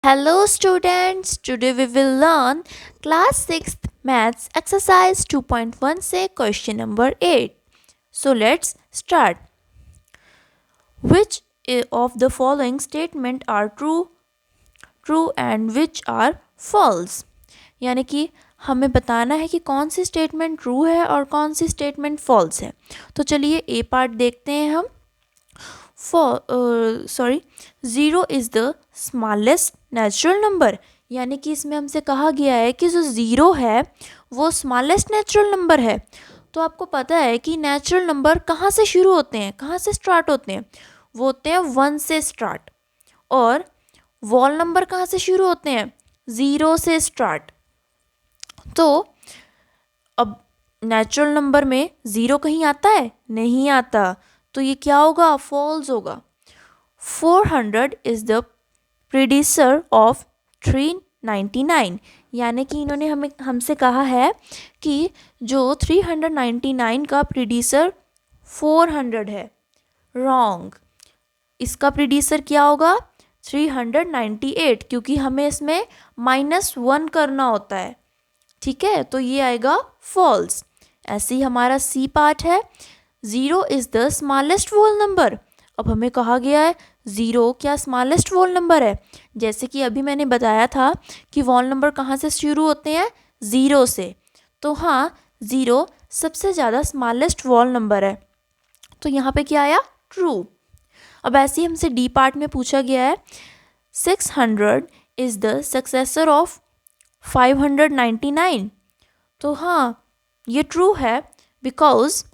Hello students, today we will learn class 6th maths exercise 2.1 say question number 8. So let's start. Which of the following statement are true and which are false? यानी कि हमें बताना है कि कौन सी statement true है और कौन सी स्टेटमेंट फॉल्स है. तो चलिए ए पार्ट देखते हैं हम. Zero is the smallest natural number. यानी कि इसमें हमसे कहा गया है कि जो ज़ीरो है वो स्मॉलेस्ट नेचुरल नंबर है. तो आपको पता है कि नेचुरल नंबर कहाँ से शुरू होते हैं, कहाँ से स्टार्ट होते हैं? वो होते हैं 1 से स्टार्ट. और वॉल नंबर कहाँ से शुरू होते हैं? 0 से स्टार्ट. तो अब नेचुरल नंबर में 0 कहीं आता है? नहीं आता. तो ये क्या होगा? फॉल्स होगा. 400 इज़ द प्रीडिसर ऑफ 399. यानी कि इन्होंने हमसे कहा है कि जो 399 का प्रीडिसर 400 है. रॉन्ग. इसका प्रीडिसर क्या होगा? 398, क्योंकि हमें इसमें -1 करना होता है. ठीक है, तो ये आएगा फॉल्स. ऐसे ही हमारा सी पार्ट है. Zero is the smallest whole number. अब हमें कहा गया है ज़ीरो क्या स्मॉलेस्ट होल नंबर है? जैसे कि अभी मैंने बताया था कि होल नंबर कहाँ से शुरू होते हैं? 0 से. तो हाँ, 0 सबसे ज़्यादा स्मॉलेस्ट होल नंबर है. तो यहाँ पे क्या आया? ट्रू. अब ऐसे ही हमसे डी पार्ट में पूछा गया है 600 इज़ द सक्सेसर ऑफ 599. तो हाँ, ये ट्रू है बिकॉज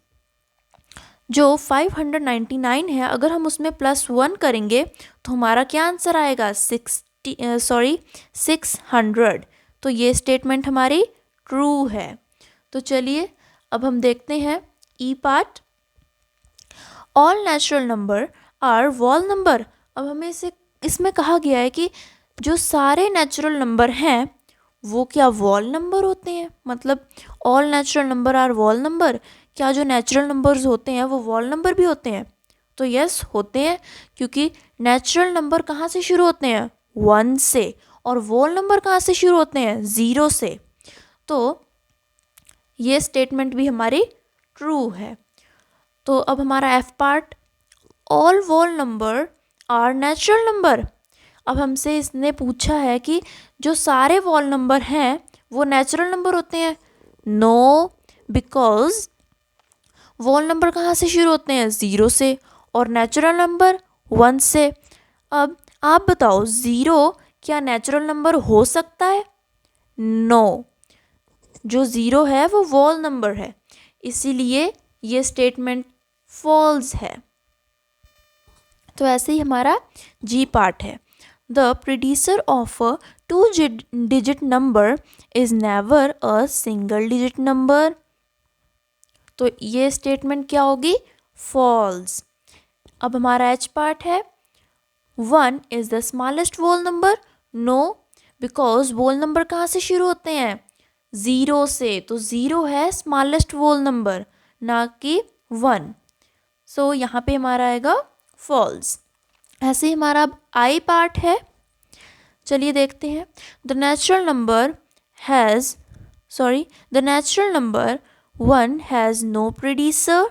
जो 599 है अगर हम उसमें +1 करेंगे तो हमारा क्या आंसर आएगा? 600. तो ये स्टेटमेंट हमारी ट्रू है. तो चलिए अब हम देखते हैं E part. All natural number are whole number. अब हमें इसमें कहा गया है कि जो सारे नेचुरल नंबर हैं वो क्या वॉल नंबर होते हैं? मतलब all natural number are whole number. क्या जो नेचुरल नंबर्स होते हैं वो वॉल नंबर भी होते हैं? तो यस, होते हैं, क्योंकि नेचुरल नंबर कहाँ से शुरू होते हैं? 1 से. और वॉल नंबर कहाँ से शुरू होते हैं? 0 से. तो ये स्टेटमेंट भी हमारी ट्रू है. तो अब हमारा F part. All whole number are natural number. अब हमसे इसने पूछा है कि जो सारे वॉल नंबर हैं वो नेचुरल नंबर होते हैं? नो, बिकॉज वॉल नंबर कहाँ से शुरू होते हैं? 0 से. और नेचुरल नंबर 1 से. अब आप बताओ 0 क्या नेचुरल नंबर हो सकता है? नो. जो 0 है वो वॉल नंबर है, इसीलिए ये स्टेटमेंट फॉल्स है. तो ऐसे ही हमारा जी पार्ट है. The predecessor of a 2-digit number is never a single digit number. तो ये स्टेटमेंट क्या होगी? फॉल्स. अब हमारा एच पार्ट है. 1 is the smallest whole number. No, because whole number कहाँ से शुरू होते हैं? 0 से. तो 0 है स्मॉलेस्ट वोल नंबर, ना कि 1. सो यहाँ पे हमारा आएगा फॉल्स. ऐसे ही हमारा अब आई पार्ट है. चलिए देखते हैं. The natural number the natural number 1 has no predecessor.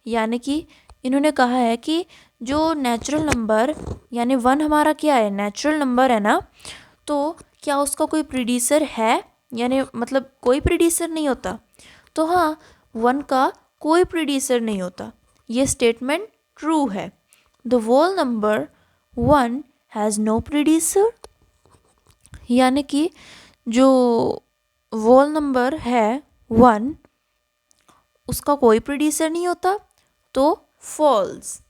यानी कि इन्होंने कहा है कि जो नेचुरल नंबर यानी 1 हमारा क्या है? नेचुरल नंबर है ना. तो क्या उसका कोई प्रीडिसर है? यानी मतलब कोई प्रीडिसर नहीं होता. तो हाँ, 1 का कोई प्रीडिसर नहीं होता. ये स्टेटमेंट ट्रू है. The whole number 1 has no predecessor. यानी कि जो वोल नंबर है 1 उसका कोई प्रीडिसर नहीं होता. तो फॉल्स.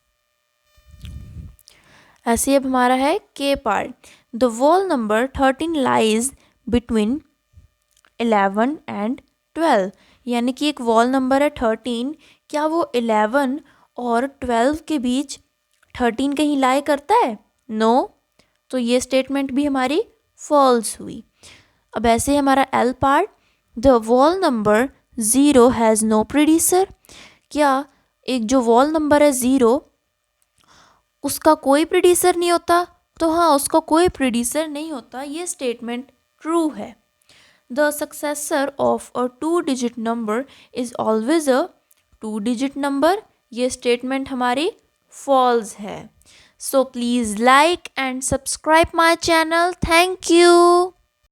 ऐसे अब हमारा है K part. The whole number 13 lies between 11 and 12. यानी कि एक वॉल नंबर है 13, क्या वो 11 और 12 के बीच 13 कहीं लाई करता है? नो. तो ये स्टेटमेंट भी हमारी फॉल्स हुई. अब ऐसे हमारा L part. The whole number 0 has no predecessor. क्या एक जो वॉल नंबर है 0 उसका कोई प्रीडिसर नहीं होता? तो हाँ उसका कोई प्रीडिसर नहीं होता, ये स्टेटमेंट ट्रू है। The successor of a 2 digit number is always a 2 digit number, ये स्टेटमेंट हमारी फॉल्स है। So please like and subscribe my channel. Thank you.